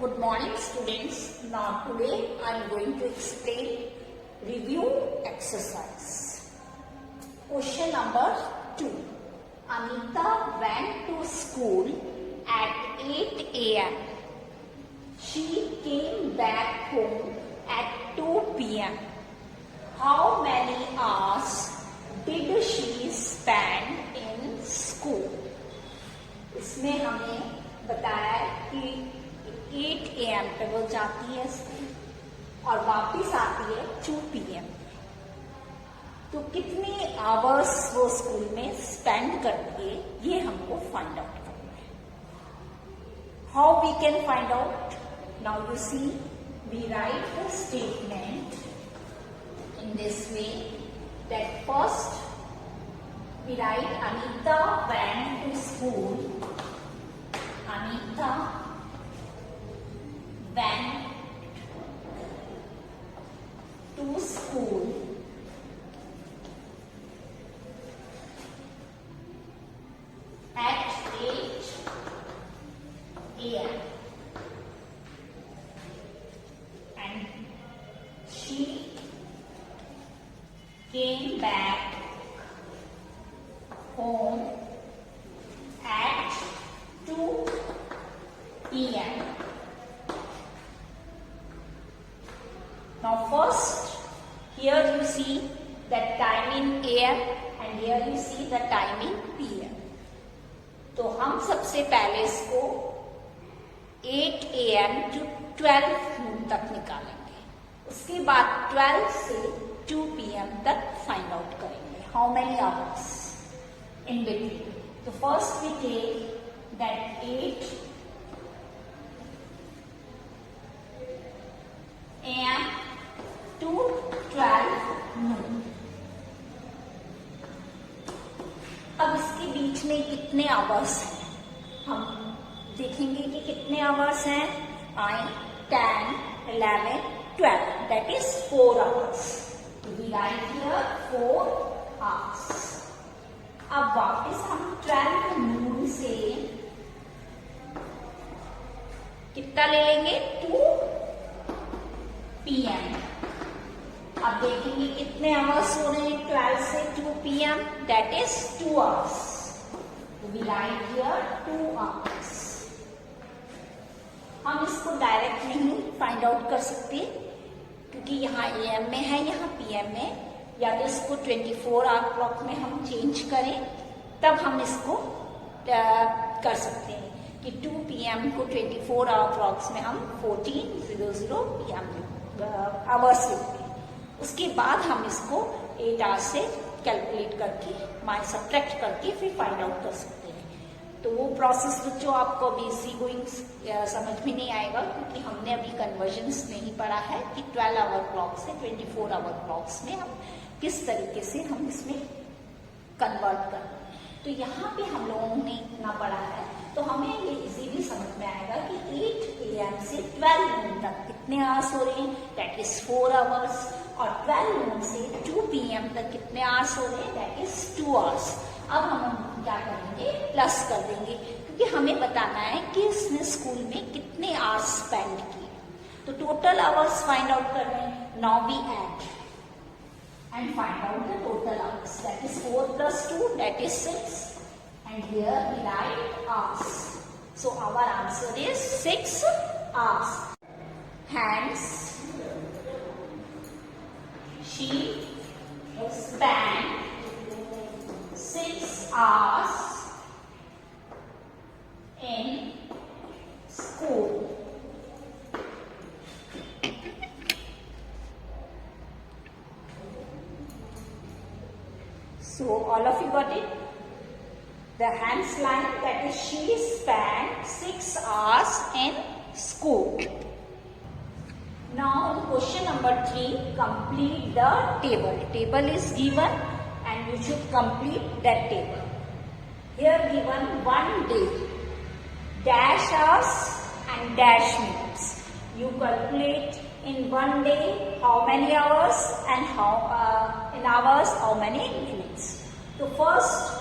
Good morning students. Now today I am going to explain review exercise. Question number 2. Anita went to school at 8 a.m. She came back home at 2 p.m. How many hours did she spend in school? इसमें हमने बताया कि 8 AM पे वो जाती है school और वापस आती है 2 PM। तो कितने आवर्स वो स्कूल में स्पेंड करती है ये हमको फाइंड आउट करना है। How we can find out? Now you see, we write the statement in this way that first we write Anita went to school. Anita went to school at 8 a.m. and she came back home at 2 p.m. Now first, here you see the time in AM and here you see the time in PM. तो हम सबसे पहले इसको 8 AM to 12 noon तक निकालेंगे, उसके बाद 12 से 2 PM तक फाइंड आउट करेंगे how many hours in between. So first we take that 8 AM to 12 noon. अब इसके बीच में कितने आवर्स हैं हम देखेंगे कि कितने आवर्स हैं। 9, 10, 11, 12, that is 4 hours. We write here 4 hours. अब वापस हम 12 नून से कितना ले लेंगे 2 PM। अब देखेंगे कितने आवर्स हो रहे हैं 12 से 2 PM, that is 2 hours. We write here 2 hours. हम इसको डायरेक्ट नहीं फाइंड आउट कर सकते क्योंकि यहाँ AM में है, यहाँ PM में, या तो इसको 24 आवर क्लॉक में हम चेंज करें तब हम इसको कर सकते हैं कि 2 PM को 24 आवर क्लॉक्स में हम 14:00 PM आवर्स लिखते हैं। उसके बाद हम इसको 8 आवर्स से कैलकुलेट करके सब्ट्रैक्ट करके फिर फाइंड आउट कर सकते हैं। तो वो प्रोसेस बच्चों आपको अभी इजी गोइंग समझ में नहीं आएगा क्योंकि हमने अभी कन्वर्जन्स नहीं पढ़ा है कि 12 आवर क्लॉक से 24 आवर क्लॉक्स में हम किस तरीके से हम इसमें कन्वर्ट कर। तो यहाँ पे हम लोगों ने इतना पढ़ा है तो हमें ये इजीली समझ में आएगा कि 8 AM से 12 noon तक कितने आवर्स हो रहे हैं, दैट इज 4 आवर्स, और 12 noon से 2 PM तक कितने आवर्स हो रहे हैं, दैट इज 2 आवर्स। अब हम क्या करेंगे, प्लस कर देंगे क्योंकि हमें बताना है कि इसने स्कूल में कितने आवर्स स्पेंड किए। तो टोटल आवर्स फाइंड आउट कर रहे हैं। Now we add and find out the total hours. That is 4 plus 2, that is 6. And here we write hours. So our answer is 6 hours. Hence, she spent 6 hours in school. So all of you got it? The hence line, that is she spent 6 hours in school. Now question number 3, complete the table. Table is given and you should complete that table. Here given 1 day, dash hours and dash minutes. You calculate in 1 day how many hours and in hours how many minutes. So first,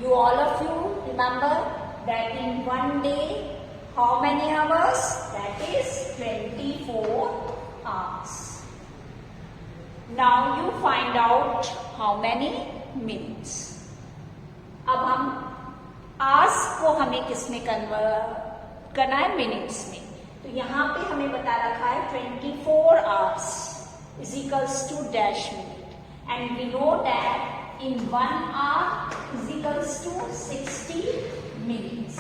you all of you remember that in 1 day how many hours? hours. Now you find out how many minutes. अब हम hours को हमें किस में convert करना है? Minutes में. तो यहाँ पे हमें बता रखा है 24 hours is equals to dash minute, and we know that in 1 hour is equals to 60 minutes.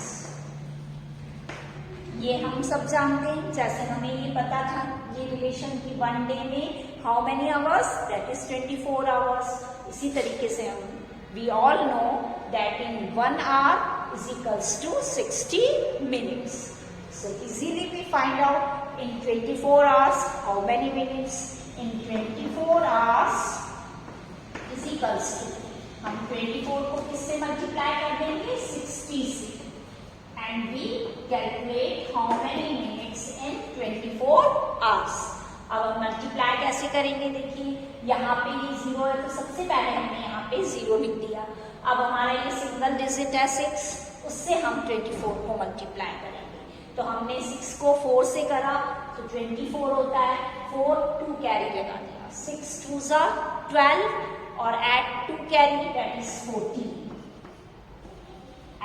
ये हम सब जानते हैं, जैसे हमें ये पता था ये रिलेशन की 1 डे में how many hours, that is 24 hours. इसी तरीके से हम we all know that in 1 hour is equals to 60 minutes. So easily we find out in 24 hours how many minutes. In 24 hours is equals to, हम 24 को किससे multiply कर देंगे? 60 से. And we calculate how many minutes in 24 hours. अब हम multiply कैसे करेंगे? देखिए यहाँ पे ये 0 है तो सबसे पहले हमने यहाँ पे 0 लिख दिया. अब हमारा ये सिंगल डिजिट है 6, उससे हम 24 को मल्टीप्लाई करेंगे. तो हमने 6 को 4 से करा तो 24 होता है. 4 2 कैरी लगा दिया. 6 2s are 12 और add 2 carry, that is 14.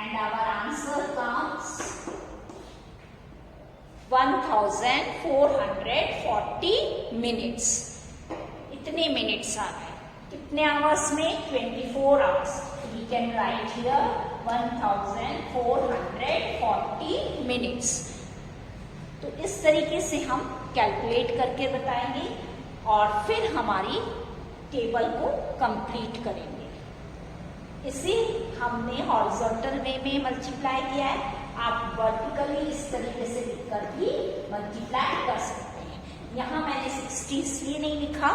And our answer comes 1440 minutes. इतने मिनट्स आ गए. कितने आवर्स में? 24 hours. We can write here 1440 minutes. तो इस तरीके से हम कैलकुलेट करके बताएंगे और फिर हमारी टेबल को कंप्लीट करेंगे. इसे हमने हॉरिजॉन्टल वे में मल्टीप्लाई किया है. आप वर्टिकली इस तरीके से लिखकर भी मल्टीप्लाई कर सकते हैं. यहाँ मैंने 60 इसलिए नहीं लिखा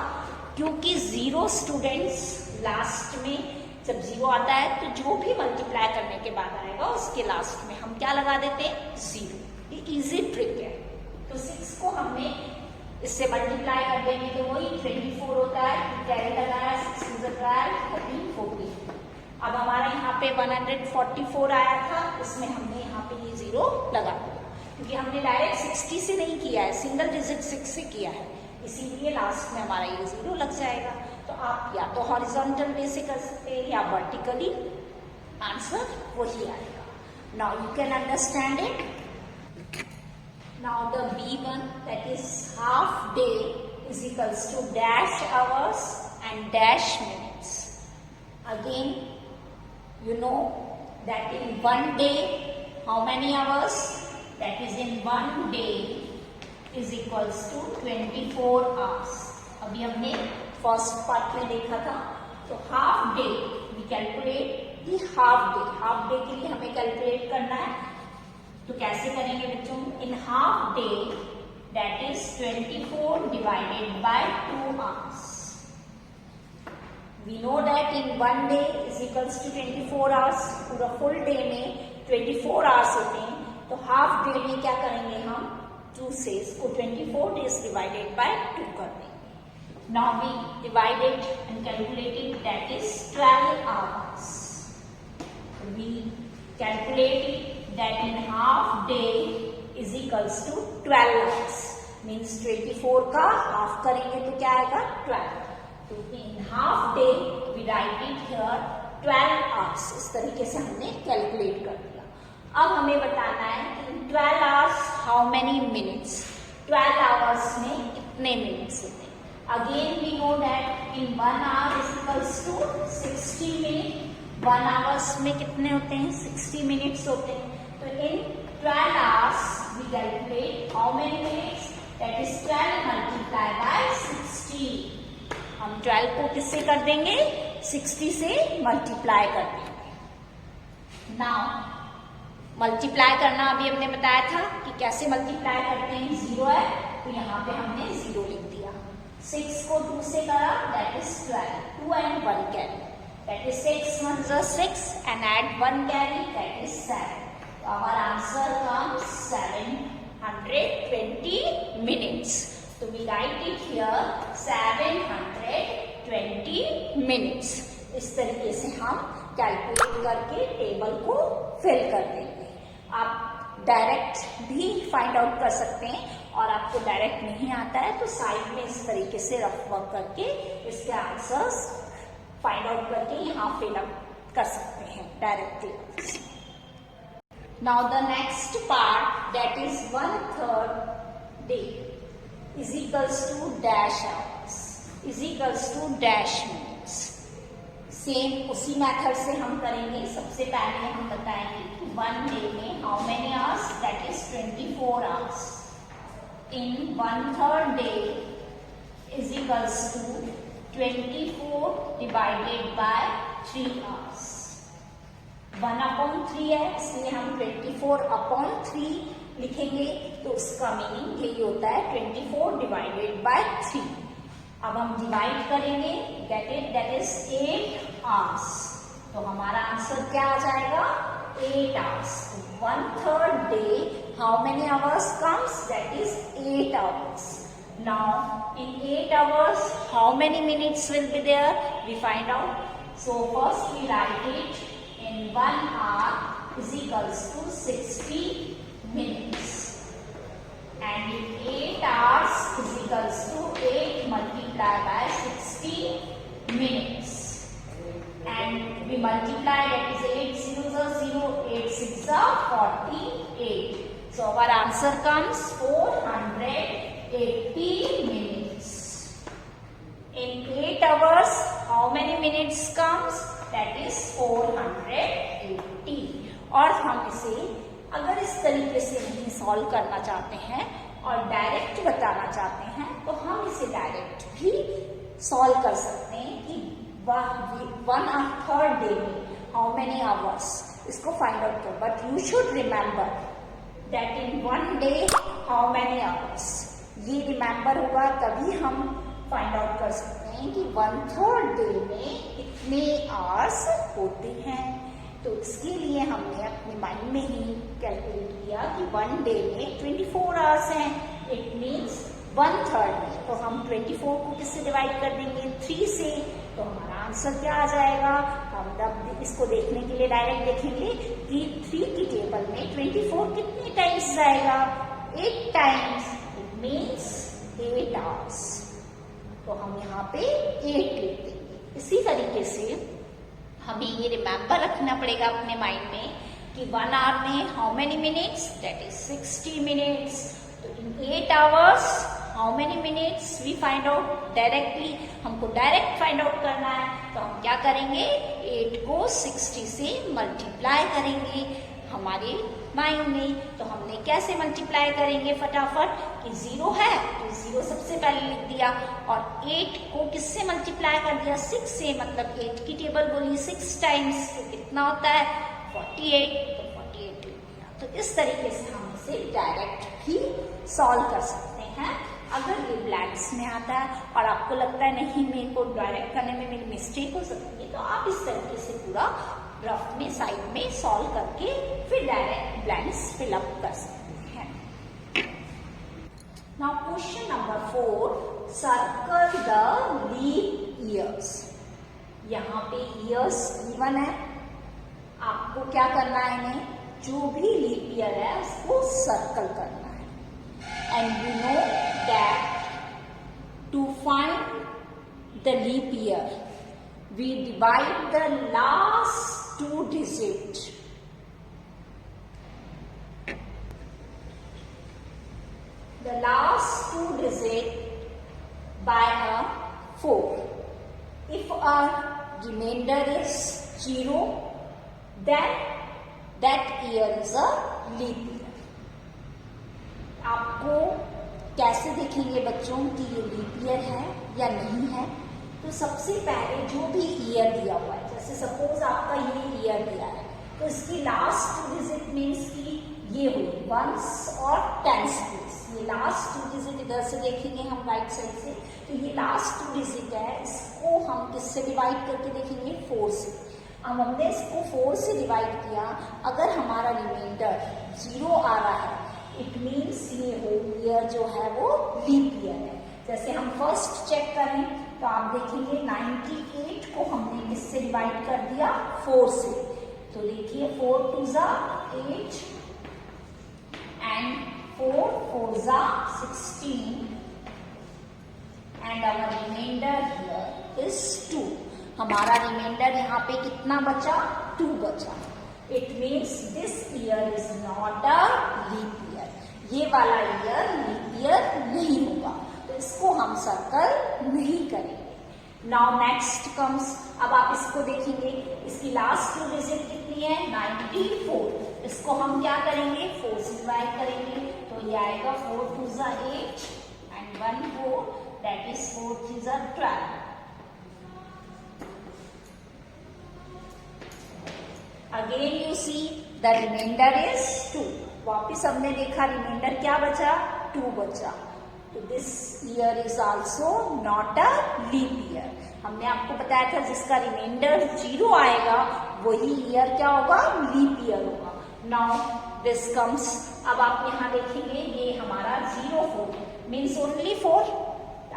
क्योंकि 0 स्टूडेंट्स लास्ट में जब 0 आता है तो जो भी मल्टीप्लाई करने के बाद आएगा उसके लास्ट में हम क्या लगा देते हैं? 0. ये इजी ट्रिक है. तो 6 को हमने इससे मल्टीप्लाई कर देंगे तो वही 24 होता है. कैरी लगाया 6 12 13 14. अब हमारा यहाँ पे 144 आया था, इसमें हमने यहाँ पे ये 0 लगा दिया क्योंकि हमने डायरेक्ट 60 से नहीं किया है, सिंगल डिजिट 6 से किया है, इसीलिए लास्ट में हमारा ये 0 लग जाएगा. तो आप या तो हॉरिजॉन्टल वे से कर सकते हैं या वर्टिकली, आंसर वही आएगा. Now you can understand it. Now the B1 that is half day is equals to dash hours and dash minutes. Again you know that in 1 day how many hours, that is in 1 day is equals to 24 hours. अभी हमने first part में देखा था. तो half day we calculate the half day. Half day के लिए हमें calculate करना है. तो कैसे करेंगे बच्चों? in half day that is 24 divided by 2 hours. We know that in 1 day is equals to 24 hours. पूरा फुल डे में 24 आवर्स होते हैं. तो हाफ डे में क्या करेंगे? हम 2 से इसको 24 डेज डिवाइडेड बाय 2 कर देंगे. Now we divided and calculated that is 12 hours. We calculated that in half day is equals to 12 hours. Means 24 का हाफ करेंगे तो क्या आएगा? 12. तो in half day we write it here 12 hours. इस तरीके से हमने कैलकुलेट कर दिया. अब हमें बताना है कि in 12 hours how many minutes. 12 hours में कितने मिनट्स होते हैं? Again we know that in 1 hour is equals to 60 minute. 1 hours में कितने होते हैं? 60 मिनट्स होते हैं. तो in 12 hours we calculate how many minutes, that is 12 multiply by 60. हम 12 को किससे कर देंगे? 60 से मल्टीप्लाई कर देंगे. नाउ मल्टीप्लाई करना अभी हमने बताया था कि कैसे मल्टीप्लाई करते हैं. 0 है तो यहाँ पे हमने 0 लिख दिया. 6 को 2 से करा, that is 12. 2 and 1 carry, that is 6 1s are 6 and add 1 carry, that is 7. तो our answer comes 720 minutes. So we write it here 720 minutes. इस तरीके से हम कैलकुलेट करके टेबल को फिल कर देंगे. आप डायरेक्ट भी फाइंड आउट कर सकते हैं, और आपको डायरेक्ट नहीं आता है तो साइड में इस तरीके से रफ वर्क करके इसके आंसर्स फाइंड आउट करके यहाँ फिल अप कर सकते हैं directly. Now the next part that is 1/3 day is equals to dash hours is equals to dash minutes. Same उसी मेथड से हम करेंगे। सबसे पहले हम बताएंगे कि 1 डे में how many hours, that is 24 hours in 1/3 day is equals to 24 divided by 3 hours. 1/3 है इसलिए हम 24/3 लिखेंगे, तो उसका मीनिंग यही होता है 24 डिवाइडेड बाय 3। अब हम डिवाइड करेंगे, दैट इज 8 आवर्स, तो हमारा आंसर क्या आ जाएगा 8 hours. 1/3 day how many hours comes, that is 8 hours. Now in 8 hours how many minutes will be there, we find out. So first we write it in 1 hour is equals to 60 minutes, and in 8 hours is equals to 8 multiplied by 60 minutes, and we multiply, that is 8 zeros are 0, 8 6 are 48. So our answer comes 480 minutes. In 8 hours how many minutes comes, that is 480. और हम इसे अगर इस तरीके से नहीं solve करना चाहते हैं और डायरेक्ट बताना चाहते हैं तो हम इसे डायरेक्ट भी सॉल्व कर सकते हैं कि 1/3 डे में हाउ मेनी आवर्स, इसको फाइंड आउट करो। But you should remember that in 1 day how many hours, ये रिमेंबर होगा तभी हम फाइंड आउट कर सकते हैं कि 1/3 डे में इतने आवर्स होते हैं। तो इसके लिए हमने अपने माइंड में ही कैलकुलेट किया कि 1 डे में 24 आवर्स हैं, इट मीन्स 1/3 में। तो हम 24 को किससे डिवाइड कर देंगे, 3 से, तो हमारा आंसर क्या आ जाएगा। हम जब इसको देखने के लिए डायरेक्ट देखेंगे कि 3 की टेबल में 24 कितने टाइम्स जाएगा, 8 टाइम्स, इट मीन्स 8 आवर्स। तो हम यहाँ पे 8 लिख देंगे। इसी तरीके से हमें ये रिमेंबर रखना पड़ेगा अपने माइंड में कि 1 आवर में how many minutes, that is 60 minutes. तो in 8 hours how many minutes we find out directly, हमको डायरेक्ट फाइंड आउट करना है। तो हम क्या करेंगे, 8 को 60 से मल्टीप्लाई करेंगे हमारे माइंड में। तो हमने कैसे मल्टीप्लाई करेंगे फटाफट, कि 0 है तो 0 सबसे पहले लिख दिया, और 8 को किससे मल्टीप्लाई कर दिया, 6 से, मतलब 8 की टेबल बोली 6 टाइम्स, तो कितना होता है 48, तो 48 लिख दिया। तो इस तरीके से हम इसे डायरेक्ट भी सॉल्व कर सकते हैं। अगर ये ब्लैंक्स में आता है और आपको लगता है नहीं मेरे को डायरेक्ट करने में मेरी मिस्टेक हो सकती है, तो आप इस तरीके से पूरा रफ में साइड में सॉल्व करके फिर डायरेक्ट ब्लैंक्स फिल अप कर सकते हैं। नाउ question number 4, circle the leap years. यहाँ पे ईयर्स गिवन है, आपको क्या करना है, इन्हें जो भी लीप ईयर है उसको सर्कल करना है। And you know that to find the leap year we divide the last 2 digits by a 4. If a remainder is 0, then that year is a leap year. आपको कैसे देखेंगे बच्चों कि ये लीप ईयर है या नहीं है, तो सबसे पहले जो भी ईयर दिया हुआ है, जैसे सपोज आपका ये ईयर दिया है, तो इसकी लास्ट 2 डिजिट मीन्स की ये हुई 1s और 10s प्लेस। ये लास्ट 2 डिजिट इधर से देखेंगे हम राइट साइड से, तो ये लास्ट 2 डिजिट है, इसको हम किससे डिवाइड करके देखेंगे, 4 से। अब हमने इसको 4 से डिवाइड किया, अगर हमारा रिमाइंडर 0 आ रहा है, इट मीन्स ये होल ईयर जो है वो लीप ईयर है। जैसे हम फर्स्ट चेक करें तो आप देखेंगे 98 को हमने किससे डिवाइड कर दिया, 4 से। तो देखिए 4 2 8, and 4 4s are 16 and our remainder here is 2. हमारा रिमाइंडर यहाँ पे कितना बचा? 2 बचा. It means this year is not a leap year. ये वाला ईयर लीप ईयर नहीं होगा, तो इसको हम सर्कल नहीं करेंगे. नाउ नेक्स्ट कम्स, अब आप इसको देखेंगे, इसकी लास्ट 2 डिजिट कितनी है? 94. इसको हम क्या करेंगे? 4 से डिवाइड करेंगे, तो ये आएगा 4 2s are 8 and 1 4, that is 4 3s are 12. Again you see the remainder is 2. वापिस हमने देखा रिमाइंडर क्या बचा? 2 बचा. तो this year is also not a leap year. हमने आपको बताया था जिसका रिमाइंडर 0 आएगा वही ईयर क्या होगा? लीप ईयर होगा. नाउ दिस कम्स, अब आप यहाँ देखेंगे ये हमारा 0 4 मीन्स ओनली 4.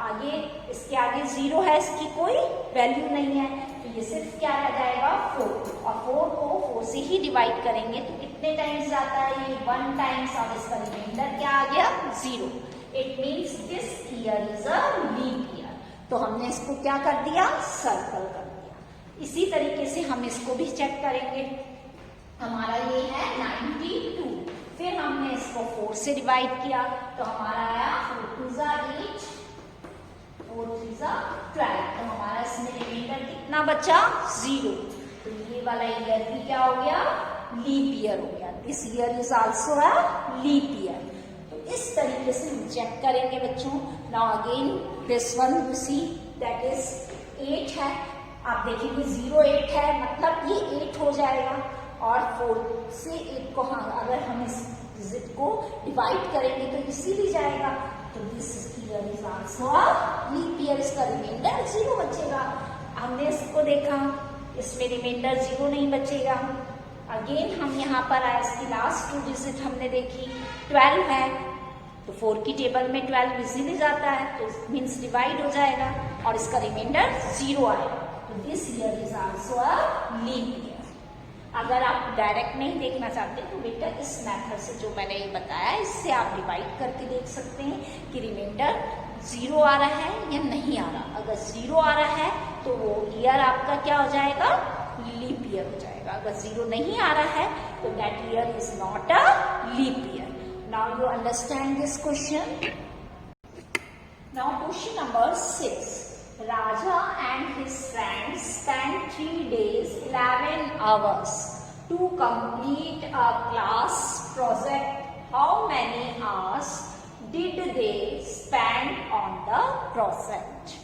आगे इसके आगे 0 है, इसकी कोई वैल्यू नहीं है, तो ये सिर्फ क्या रह जाएगा? 4. और 4 को 4 से ही डिवाइड करेंगे तो कितने टाइम्स जाता है? ये 1 टाइम्स. और इसका रिमाइंडर क्या आ गया? 0. It means this year is a leap year. तो हमने इसको क्या कर दिया? सर्कल कर दिया. इसी तरीके से हम इसको भी चेक करेंगे. हमारा ये है 92. फिर हमने इसको 4 से डिवाइड किया तो हमारा आया 4 2s are 8 4 3s are 12. तो हमारा इसमें रिमाइंडर कितना बचा? 0. तो ये वाला ईयर भी क्या हो गया? लीप ईयर हो गया. This year is also a leap year. तो इस तरीके से हम चेक करेंगे बच्चों. Now again this one you see that is 8 है. आप देखेंगे 0 8 है, मतलब ये 8 हो जाएगा. और 4 से 8 को अगर हम इस डिजिट को डिवाइड करेंगे तो इसीलिए जाएगा. तो this year is also a leap year. इसका रिमाइंडर 0 बचेगा. हमने इसको देखा, इसमें रिमाइंडर 0 नहीं बचेगा. अगेन हम यहाँ पर आए, इसकी लास्ट 2 डिजिट हमने देखी 12 है, तो 4 की टेबल में 12 इजीली जाता है, तो मीन्स डिवाइड हो जाएगा और इसका रिमाइंडर 0 आएगा. तो this year is also a leap year. अगर आप डायरेक्ट नहीं देखना चाहते तो बेटा इस मेथड से जो मैंने ये बताया इससे आप डिवाइड करके देख सकते हैं कि रिमाइंडर 0 आ रहा है या नहीं आ रहा. अगर 0 आ रहा है तो वो ईयर आपका क्या हो जाएगा? लीप ईयर हो जाएगा. अगर 0 नहीं आ रहा है तो that year is not a leap year. Now you understand this question. Now question number 6. Raja and his friends spent 3 days 11 hours to complete a class project. How many hours did they spend on the project?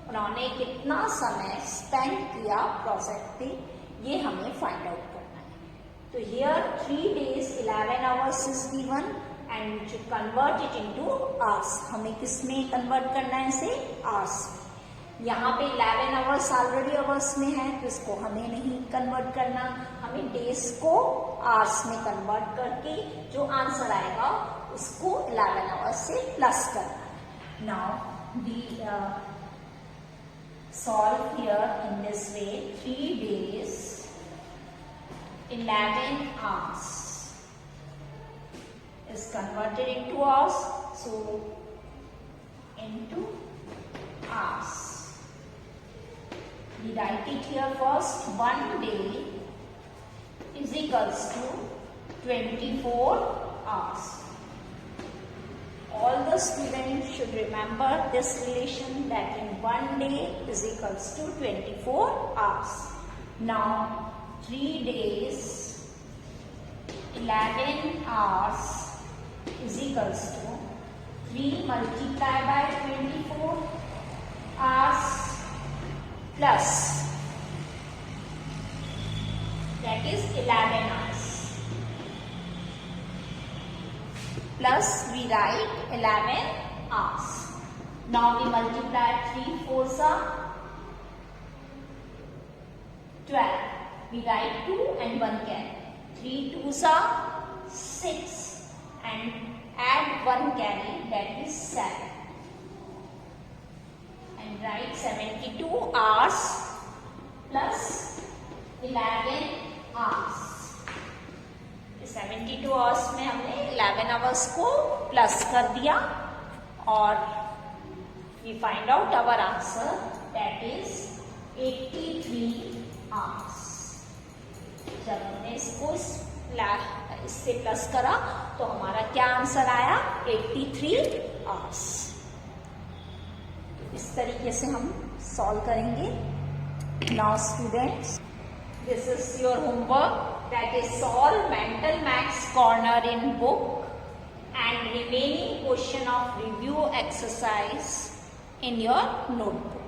उन्होंने कितना समय spend किया project पे, ये हमें find out करना है. तो here 3 days 11 hours is given and to convert it into hours. हमें किस में कन्वर्ट करना है? इसे hours. यहाँ पे 11 आवर्स ऑलरेडी आवर्स में है, तो इसको हमें नहीं कन्वर्ट करना. हमें डेज को आवर्स में कन्वर्ट करके जो आंसर आएगा उसको 11 आवर्स से प्लस करना है. Now the solve here in this way. 3 days 11 hours is converted into hours, so into hours. We write it here first. 1 day is equals to 24 hours. All the students should remember this relation, that in 1 day is equals to 24 hours. Now 3 days 11 hours is equals to 3 multiplied by 24 hours plus, that is 11 hours, plus we write 11 hours. Now we multiply 3 4s are 12. We write 2 and 1 carry. 3 2s are 6 and add 1 carry, that is 7. And write 72 hours plus 11 hours. 72 hours में हमने 11 hours को plus कर दिया और we find out our answer that is 83 hours. जब हमने इसको इससे प्लस करा तो हमारा क्या आंसर आया 83 आवर्स। इस तरीके से हम सॉल्व करेंगे। Now students, this is your homework, that is solve mental maths corner in book and remaining question of review exercise in your notebook.